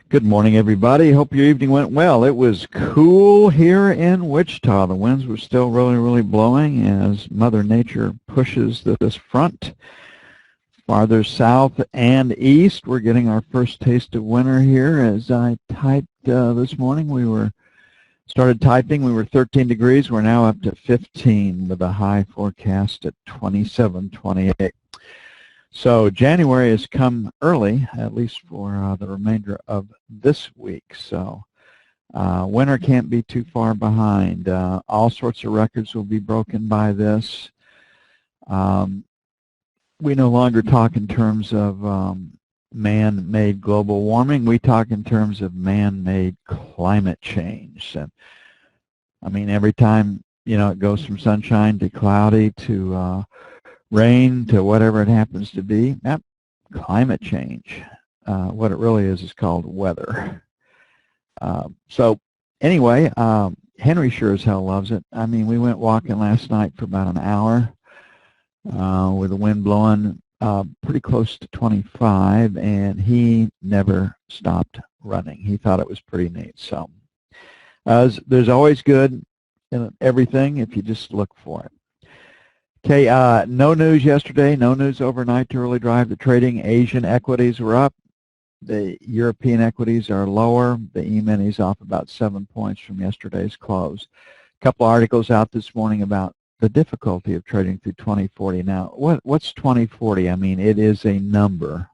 Good morning, everybody. Hope your evening went well. It was cool here in Wichita. The winds were still really blowing as Mother Nature pushes this front farther south and east. We're getting our first taste of winter here. As I typed this morning, started typing. We were 13 degrees. We're now up to 15 with a high forecast at 27, 28. So January has come early, at least for the remainder of this week. So winter can't be too far behind. All sorts of records will be broken by this. We no longer talk in terms of man-made global warming. We talk in terms of man-made climate change. And I mean, every time, it goes from sunshine to cloudy to rain to whatever it happens to be, climate change. What it really is called weather. So anyway, Henry sure as hell loves it. I mean, we went walking last night for about an hour with the wind blowing pretty close to 25, and he never stopped running. He thought it was pretty neat. So there's always good in everything if you just look for it. Okay, no news yesterday, no news overnight to really drive the trading. Asian equities were up. The European equities are lower. The E-minis off about 7 points from yesterday's close. A couple articles out this morning about the difficulty of trading through 2040. Now, what's 2040? I mean, it is a number,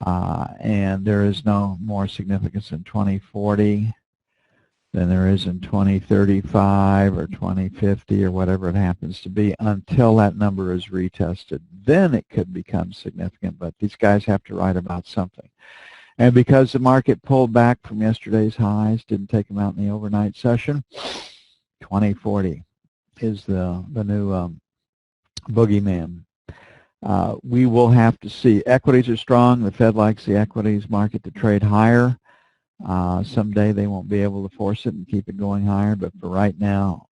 and there is no more significance in 2040 than there is in 2035 or 2050 or whatever it happens to be until that number is retested. Then it could become significant, but these guys have to write about something. And because the market pulled back from yesterday's highs, didn't take them out in the overnight session, 2040 is the new boogeyman. We will have to see. Equities are strong. The Fed likes the equities market to trade higher. Someday they won't be able to force it and keep it going higher, but for right now,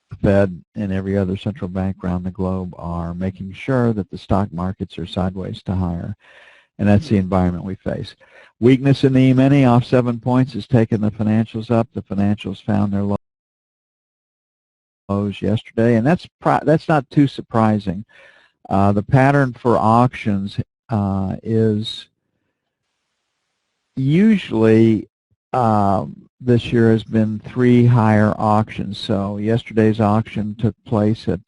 the Fed and every other central bank around the globe are making sure that the stock markets are sideways to higher, and that's the environment we face. Weakness in the E-mini off 7 points has taken the financials up. The financials found their lows yesterday, and that's not too surprising. The pattern for auctions is usually this year has been 3 higher auctions. So yesterday's auction took place at,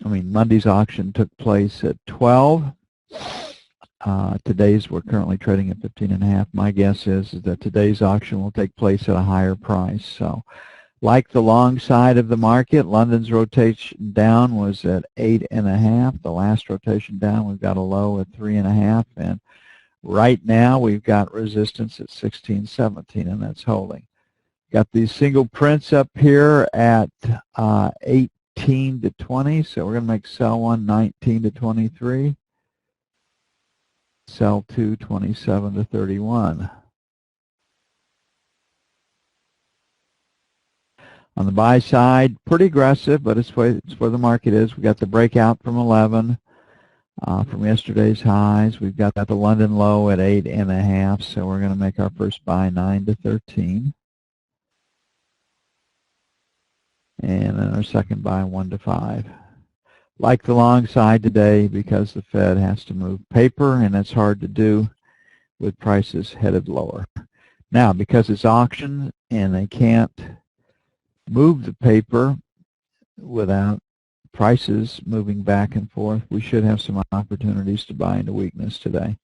Monday's auction took place at 12. Today's, we're currently trading at 15.5. My guess is that today's auction will take place at a higher price. So like the long side of the market, London's rotation down was at 8.5. The last rotation down, we've got a low at 3.5, and right now we've got resistance at 16, 17, and that's holding. Got these single prints up here at 18 to 20, so we're going to make sell 1 19 to 23, sell 2 27 to 31. On the buy side, pretty aggressive, but it's where the market is. We got the breakout from 11 from yesterday's highs. We've got the London low at 8.5, so we're going to make our first buy 9 to 13. And then our second buy 1 to 5. Like the long side today because the Fed has to move paper, and it's hard to do with prices headed lower. Now, because it's auction and they can't move the paper without prices moving back and forth, we should have some opportunities to buy into weakness today.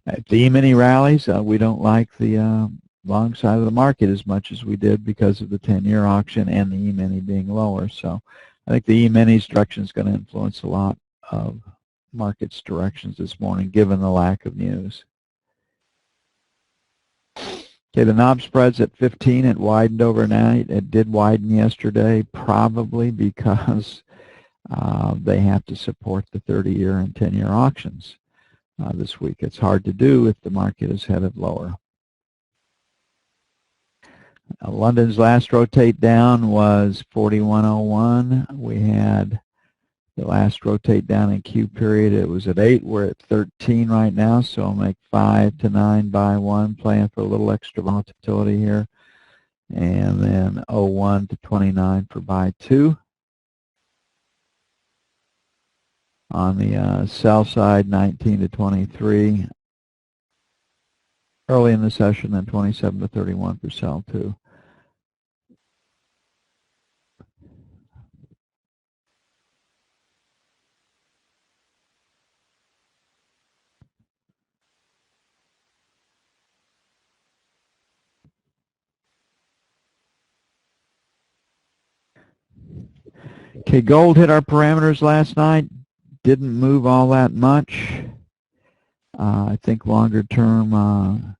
If the E-mini rallies, we don't like the long side of the market as much as we did because of the 10-year auction and the E-mini being lower. So I think the E-mini's direction is going to influence a lot of market's directions this morning given the lack of news. Okay, the knob spread's at 15. It widened overnight. It did widen yesterday, probably because they have to support the 30-year and 10-year auctions this week. It's hard to do if the market is headed lower. London's last rotate down was 41.01. We had The last rotate down in Q period, it was at 8. We're at 13 right now, so I'll make 5 to 9 buy 1, playing for a little extra volatility here. And then 01 to 29 for buy 2. On the sell side, 19 to 23 early in the session, then 27 to 31 for sell 2. Okay, gold hit our parameters last night. Didn't move all that much. I think longer term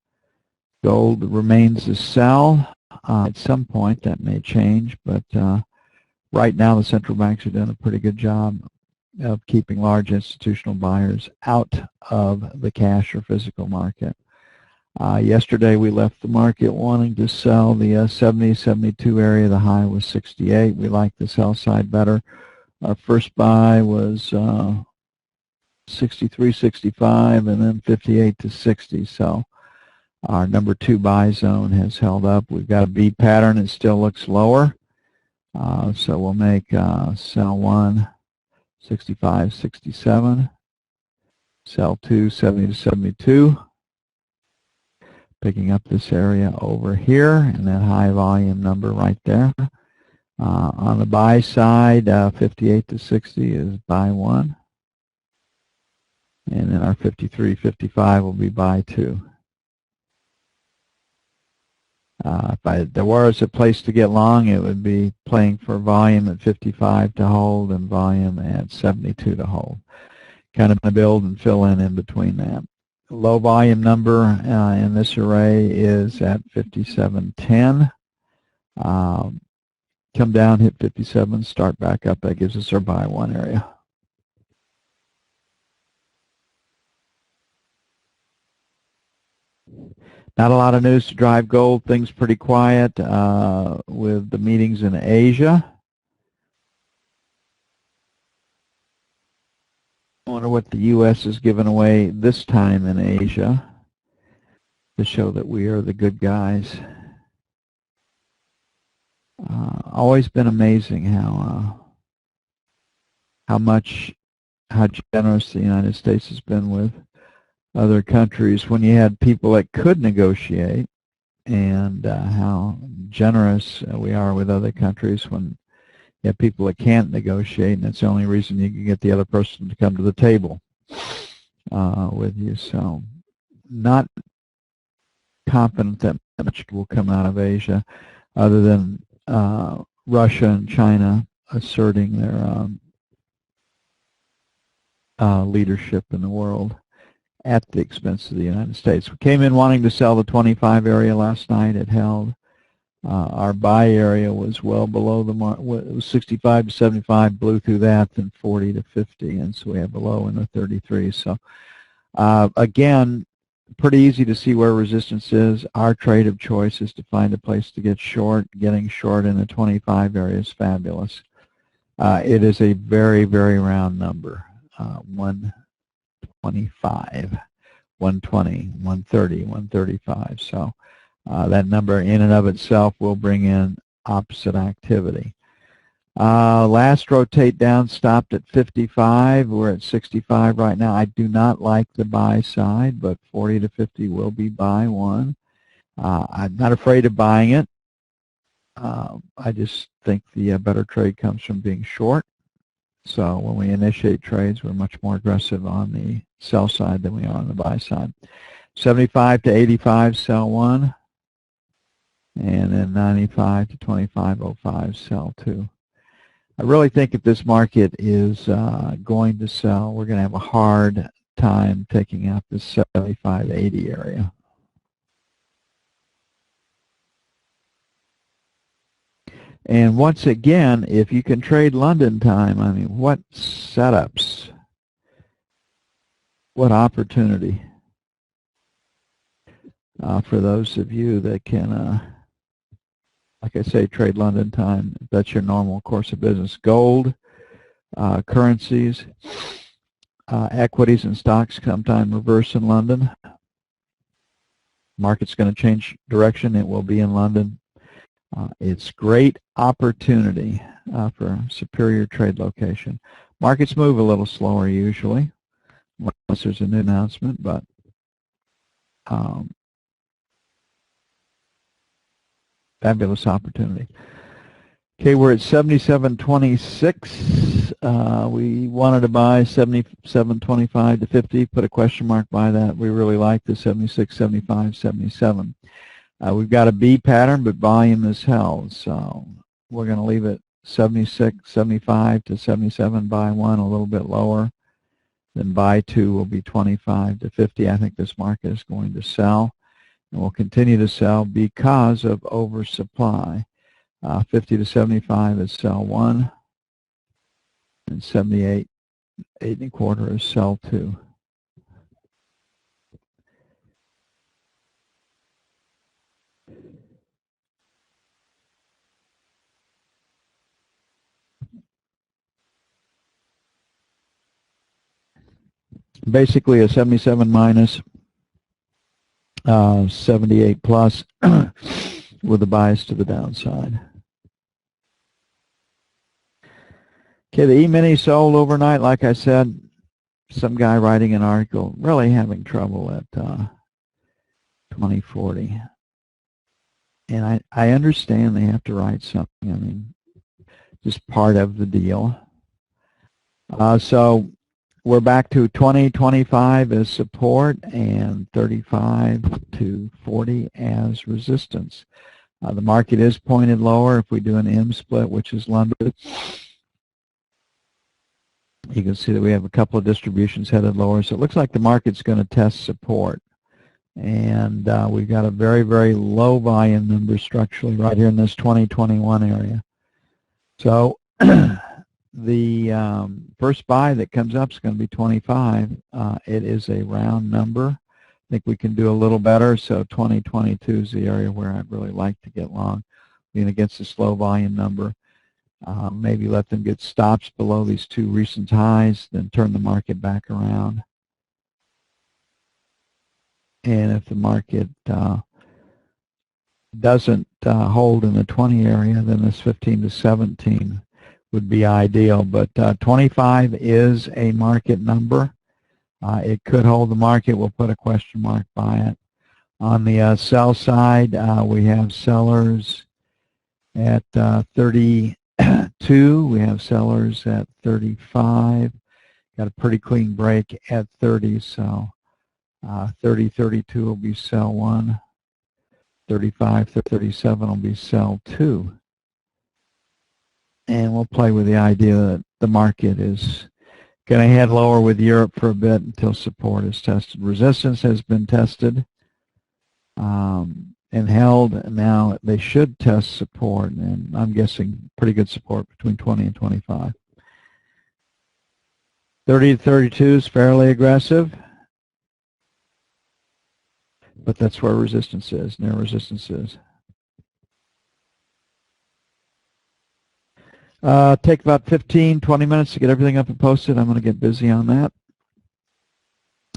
gold remains a sell. At some point that may change, but right now the central banks are doing a pretty good job of keeping large institutional buyers out of the cash or physical market. Yesterday we left the market wanting to sell the 70, 72 area. The high was 68. We like the sell side better. Our first buy was 63, 65, and then 58 to 60. So our number 2 buy zone has held up. We've got a V pattern. It still looks lower. So we'll make sell 1, 65, 67. Sell 2, 70 to 72. Picking up this area over here and that high volume number right there. On the buy side, 58 to 60 is buy 1. And then our 53, 55 will be buy 2. If there was a place to get long, it would be playing for volume at 55 to hold and volume at 72 to hold. Kind of build and fill in between that. Low volume number in this array is at 57.10. Come down, hit 57, start back up. That gives us our buy 1 area. Not a lot of news to drive gold. Things pretty quiet with the meetings in Asia. I wonder what the U.S. is giving away this time in Asia to show that we are the good guys. Always been amazing how generous the United States has been with other countries when you had people that could negotiate, and how generous we are with other countries when you have people that can't negotiate, and it's the only reason you can get the other person to come to the table with you. So not confident that much will come out of Asia other than Russia and China asserting their leadership in the world at the expense of the United States. We came in wanting to sell the 25 area last night. It held. Our buy area was well below the mark. It was 65 to 75, blew through that, then 40 to 50, and so we have a low in the 33. So again, pretty easy to see where resistance is. Our trade of choice is to find a place to get short. Getting short in the 25 area is fabulous. It is a very, very round number. 125, 120, 130, 135. So that number in and of itself will bring in opposite activity. Last rotate down stopped at 55. We're at 65 right now. I do not like the buy side, but 40 to 50 will be buy 1. I'm not afraid of buying it. I just think the better trade comes from being short. So when we initiate trades, we're much more aggressive on the sell side than we are on the buy side. 75 to 85, sell 1. And then 95 to 25.05, sell 2. I really think if this market is going to sell, we're going to have a hard time taking out this 75-80 area. And once again, if you can trade London time, I mean, what setups, what opportunity for those of you that can, like I say, trade London time. That's your normal course of business. Gold, currencies, equities and stocks sometime reverse in London. Market's going to change direction. It will be in London. It's great opportunity for superior trade location. Markets move a little slower usually, unless there's a new announcement, but fabulous opportunity. Okay, we're at 77.26. We wanted to buy 77.25 to 50. Put a question mark by that. We really like the 76, 75, 77. We've got a B pattern, but volume is held. So we're going to leave it 76, 75 to 77. Buy one a little bit lower. Then buy two will be 25 to 50. I think this market is going to sell, and will continue to sell because of oversupply. 50 to 75 is sell one, and 78, 8 1/4 is sell two. Basically a 77 minus, 78 plus with a bias to the downside. Okay, the E-mini sold overnight. Like I said, some guy writing an article really having trouble at 2040. And I understand they have to write something. I mean, just part of the deal. So we're back to 2025 as support and 35 to 40 as resistance. The market is pointed lower. If we do an M split, which is London, you can see that we have a couple of distributions headed lower. So it looks like the market's going to test support. And we've got a very, very low volume number structurally right here in this 2021 area. So the first buy that comes up is going to be 25. It is a round number. I think we can do a little better. So 2022 is the area where I'd really like to get long, being against a slow volume number. Maybe let them get stops below these two recent highs, then turn the market back around. And if the market doesn't hold in the 20 area, then this 15 to 17 would be ideal. But 25 is a market number. It could hold the market. We'll put a question mark by it. On the sell side, we have sellers at 32. We have sellers at 35. Got a pretty clean break at 30. So 30, 32 will be sell one. 35, 37 will be sell two. And we'll play with the idea that the market is going to head lower with Europe for a bit until support is tested. Resistance has been tested and held. Now they should test support, and I'm guessing pretty good support between 20 and 25. 30 to 32 is fairly aggressive, but that's where resistance is, near resistance is. Take about 15, 20 minutes to get everything up and posted. I'm going to get busy on that.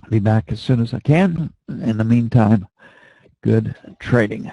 I'll be back as soon as I can. In the meantime, good trading.